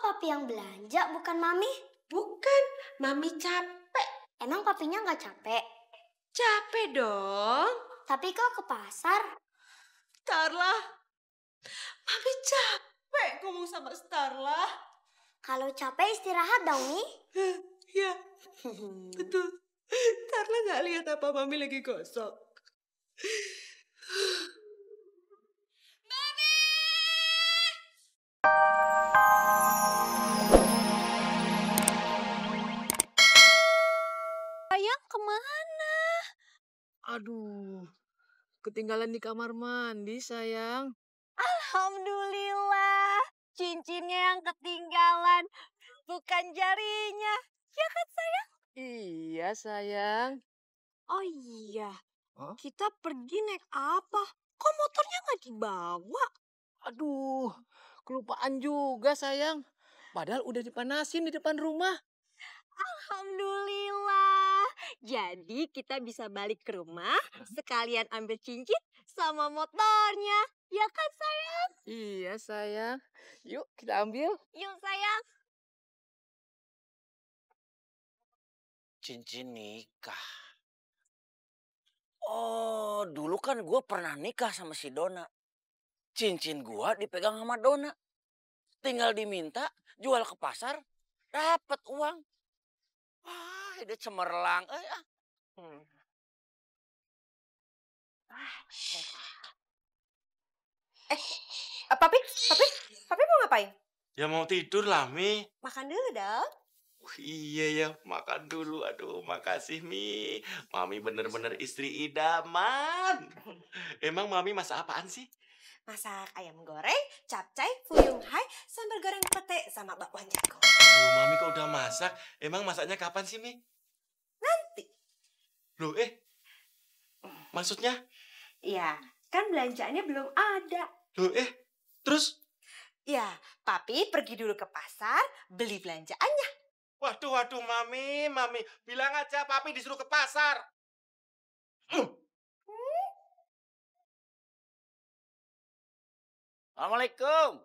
Papi yang belanja, bukan Mami? Bukan, Mami capek. Emang Papinya nggak capek? Capek dong. Tapi kok ke pasar? Starla, Mami capek ngomong sama Starla. Kalau capek istirahat dong, Mi. Ya, betul. Starla nggak lihat apa Mami lagi gosok. Sayang kemana? Aduh, ketinggalan di kamar mandi, sayang. Alhamdulillah, cincinnya yang ketinggalan, bukan jarinya. Ya kan sayang? Iya, sayang. Oh iya, Hah? kita pergi naik apa? Kok motornya nggak dibawa? Aduh, kelupaan juga, sayang. Padahal udah dipanasin di depan rumah. Alhamdulillah. Jadi kita bisa balik ke rumah, sekalian ambil cincin sama motornya. Ya kan sayang? Iya, sayang. Yuk, kita ambil. Yuk sayang. Cincin nikah. Oh, dulu kan gue pernah nikah sama si Dona. Cincin gue dipegang sama Dona. Tinggal diminta, jual ke pasar, dapat uang. Wah, ini cemerlang. Papi mau ngapain? Ya mau tidur lah, Mi. Makan dulu dong. Iya ya, makan dulu. Aduh, makasih, Mi. Mami bener-bener istri idaman. Emang Mami masak apaan sih? Masak ayam goreng, capcay, fuyung hai, sambal goreng pete sama bakwan jago. Aduh, Mami kok udah masak? Emang masaknya kapan sih, Mi? Nanti. Loh, maksudnya? Ya, kan belanjaannya belum ada. Loh, terus? Ya, Papi pergi dulu ke pasar, beli belanjaannya. Waduh, Mami. Bilang aja Papi disuruh ke pasar. Assalamualaikum.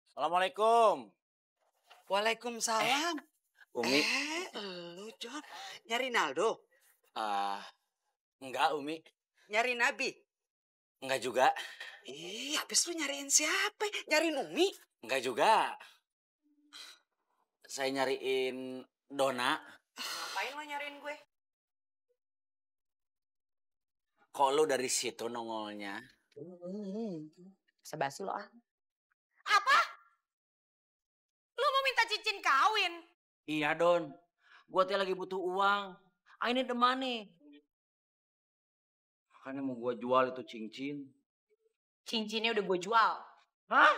Assalamualaikum. Waalaikumsalam. Umi. Lu John, nyari Naldo? Enggak, Umi. Nyari Nabi? Enggak juga. Habis lu nyariin siapa? Nyariin Umi? Enggak juga. Saya nyariin Dona. Ngapain lo nyariin gue? Kok lu dari situ nongolnya? Sebasi lo ah. Apa? Lu mau minta cincin kawin? Iya, Don. Gua teh lagi butuh uang. I need the money. Makanya mau gua jual itu cincin. Cincinnya udah gue jual. Hah?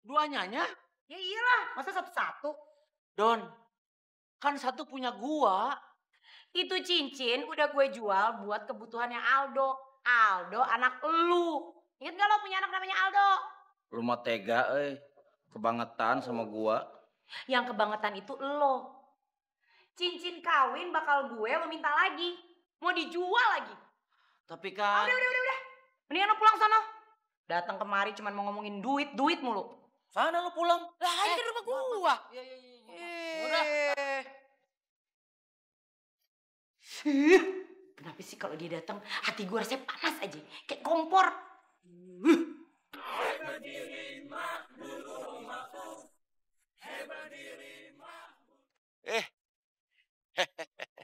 Duanyanya? Ya iyalah, masa satu-satu? Don, kan satu punya gua. Itu cincin udah gue jual buat kebutuhannya Aldo. Aldo anak elu. Ingat gak lo punya anak namanya Aldo? Lu mah tega, kebangetan sama gua. Yang kebangetan itu lo. Cincin kawin bakal gue lo minta lagi. Mau dijual lagi. Tapi kan... Udah. Mendingan lo pulang sono. Datang kemari cuman mau ngomongin duit mulu. Sana lu pulang. Lah ini kan rumah gua. Udah. Kenapa sih kalau dia datang hati gue rasanya panas aja. Kayak kompor.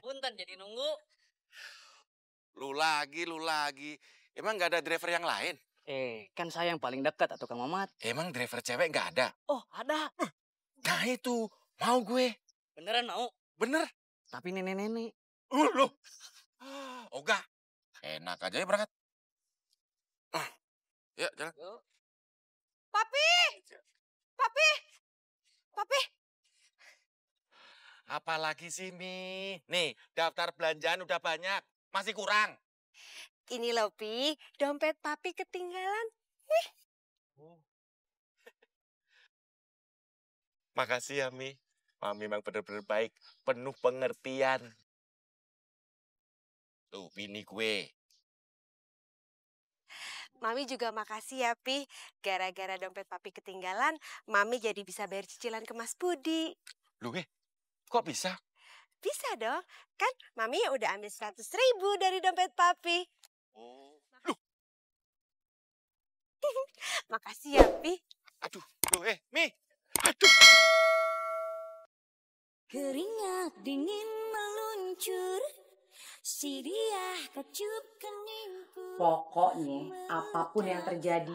Punten jadi nunggu. Lu lagi. Emang nggak ada driver yang lain? Kan saya yang paling dekat atau Kang Mamat. Emang driver cewek nggak ada? Oh, ada. Nah itu, mau gue. Beneran mau? Bener. Tapi nenek-nenek. Loh. Oga. Enak aja ya berangkat. Ya, jalan. Papi. Apalagi sih, Mi? Nih, daftar belanjaan udah banyak. Masih kurang. Ini loh, Pi, dompet Papi ketinggalan. Makasih ya, Mi. Mami memang bener-bener baik. Penuh pengertian. Tuh, bini gue. Mami juga makasih ya, Pi. Gara-gara dompet Papi ketinggalan, Mami jadi bisa bayar cicilan ke Mas Budi. Lu kok bisa? Bisa dong, kan Mami udah ambil 100.000 dari dompet Papi. Oh. Makasih ya, Pi. Aduh, Mi. Aduh. Keringat dingin meluncur, si dia kecup keningku. Pokoknya apapun yang terjadi,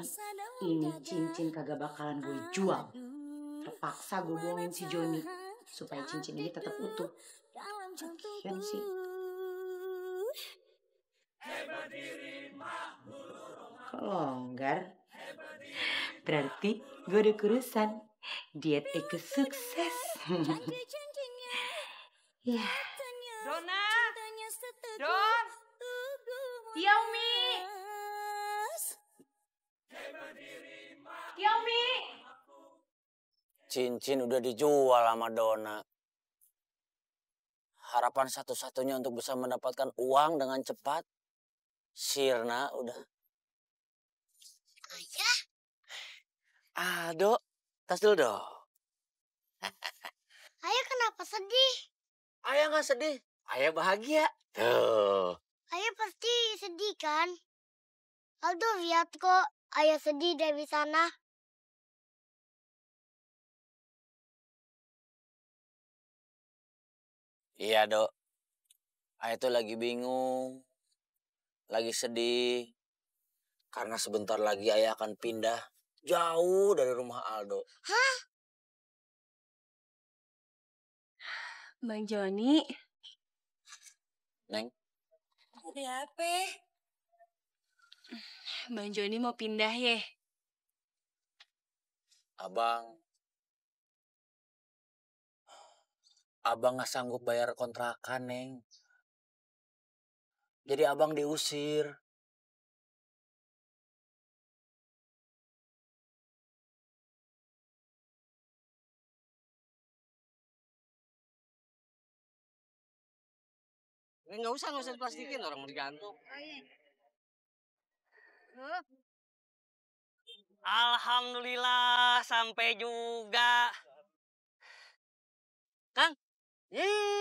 ini cincin kagak bakalan gue jual. Terpaksa gue bohongin si Joni supaya cincin ini tetap utuh. Kasian sih. Kok longgar? Berarti gue udah kurusan. Diet Eko sukses. Ya. Dona! Don! Iya, Umi! Iya, Umi! Cincin udah dijual sama Dona. Harapan satu-satunya untuk bisa mendapatkan uang dengan cepat, sirna udah. Ayah, Aldo, tas dulu dong. ayah kenapa sedih? Ayah nggak sedih, ayah bahagia. Tuh. Ayah pasti sedih kan? Aldo lihat kok ayah sedih dari sana. Iya, Dok. Ayah tuh lagi bingung, lagi sedih. Karena sebentar lagi ayah akan pindah jauh dari rumah Aldo. Hah? Bang Joni. Neng, Ada apa? Bang Joni mau pindah ya? Abang nggak sanggup bayar kontrakan, Neng. Jadi abang diusir. Nggak usah diplastikin, orang mau digantung. Alhamdulillah sampai juga. Kang,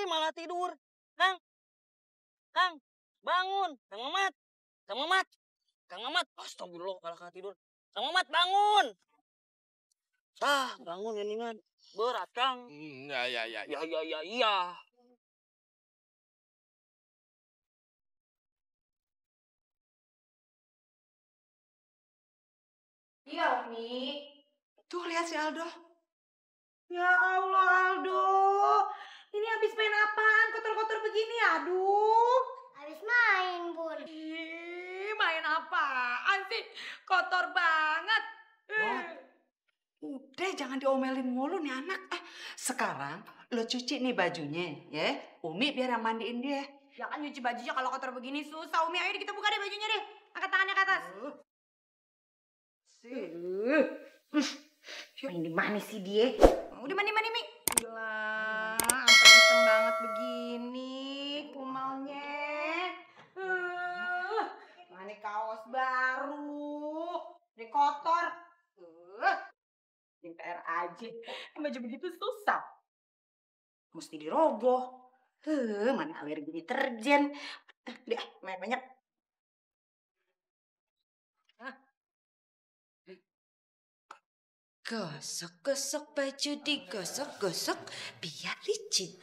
malah tidur. Kang, bangun. Kang Mamat. Astagfirullah, kalah tidur. Kang Mamat, bangun. Bangun geningan. Berat, Kang. Iya. Iya, Umi. Tuh lihat si Aldo. Ya Allah, Aldo. Ini habis main apaan? Kotor-kotor begini, aduh. Habis main, Bun. Ih, main apaan sih? Kotor banget. Udah jangan diomelin mulu nih anak. Sekarang lo cuci nih bajunya ya. Umi biar yang mandiin dia. Ya kan nyuci bajunya kalau kotor begini susah, Umi. Ayo kita buka deh bajunya deh. Angkat tangannya ke atas. Main di mana sih dia? Udah mandi, Mi. Gila, sampai hitam banget begini kumalnya. Mana kaos baru. Ini kotor. Ini PR aja. Baju begitu susah. Mesti dirogoh. Mana alergi deterjen. Udah, banyak. Gosok-gosok baju digosok-gosok biar licin.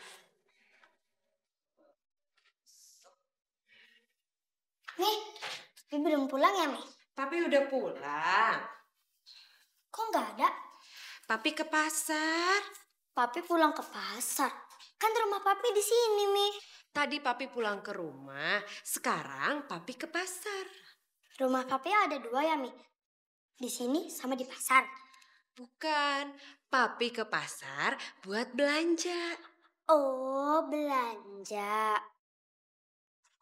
Mi, Papi belum pulang ya, Mi? Papi udah pulang. Kok nggak ada? Papi ke pasar. Papi pulang ke pasar. Kan rumah Papi di sini, Mi. Tadi Papi pulang ke rumah, sekarang Papi ke pasar. Rumah Papi ada 2 ya, Mi? Di sini sama di pasar. Bukan, Papi ke pasar buat belanja. Oh, belanja.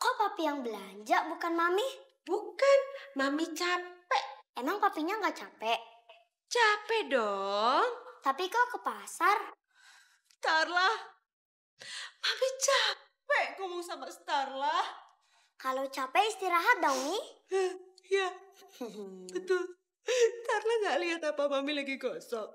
Kok Papi yang belanja, bukan Mami? Bukan, Mami capek. Emang Papinya nggak capek? Capek dong. Tapi kok ke pasar? Starla, Mami capek ngomong sama Starla. Kalau capek istirahat dong, Mi. Ya, betul. Carla nggak lihat apa Mami lagi gosok.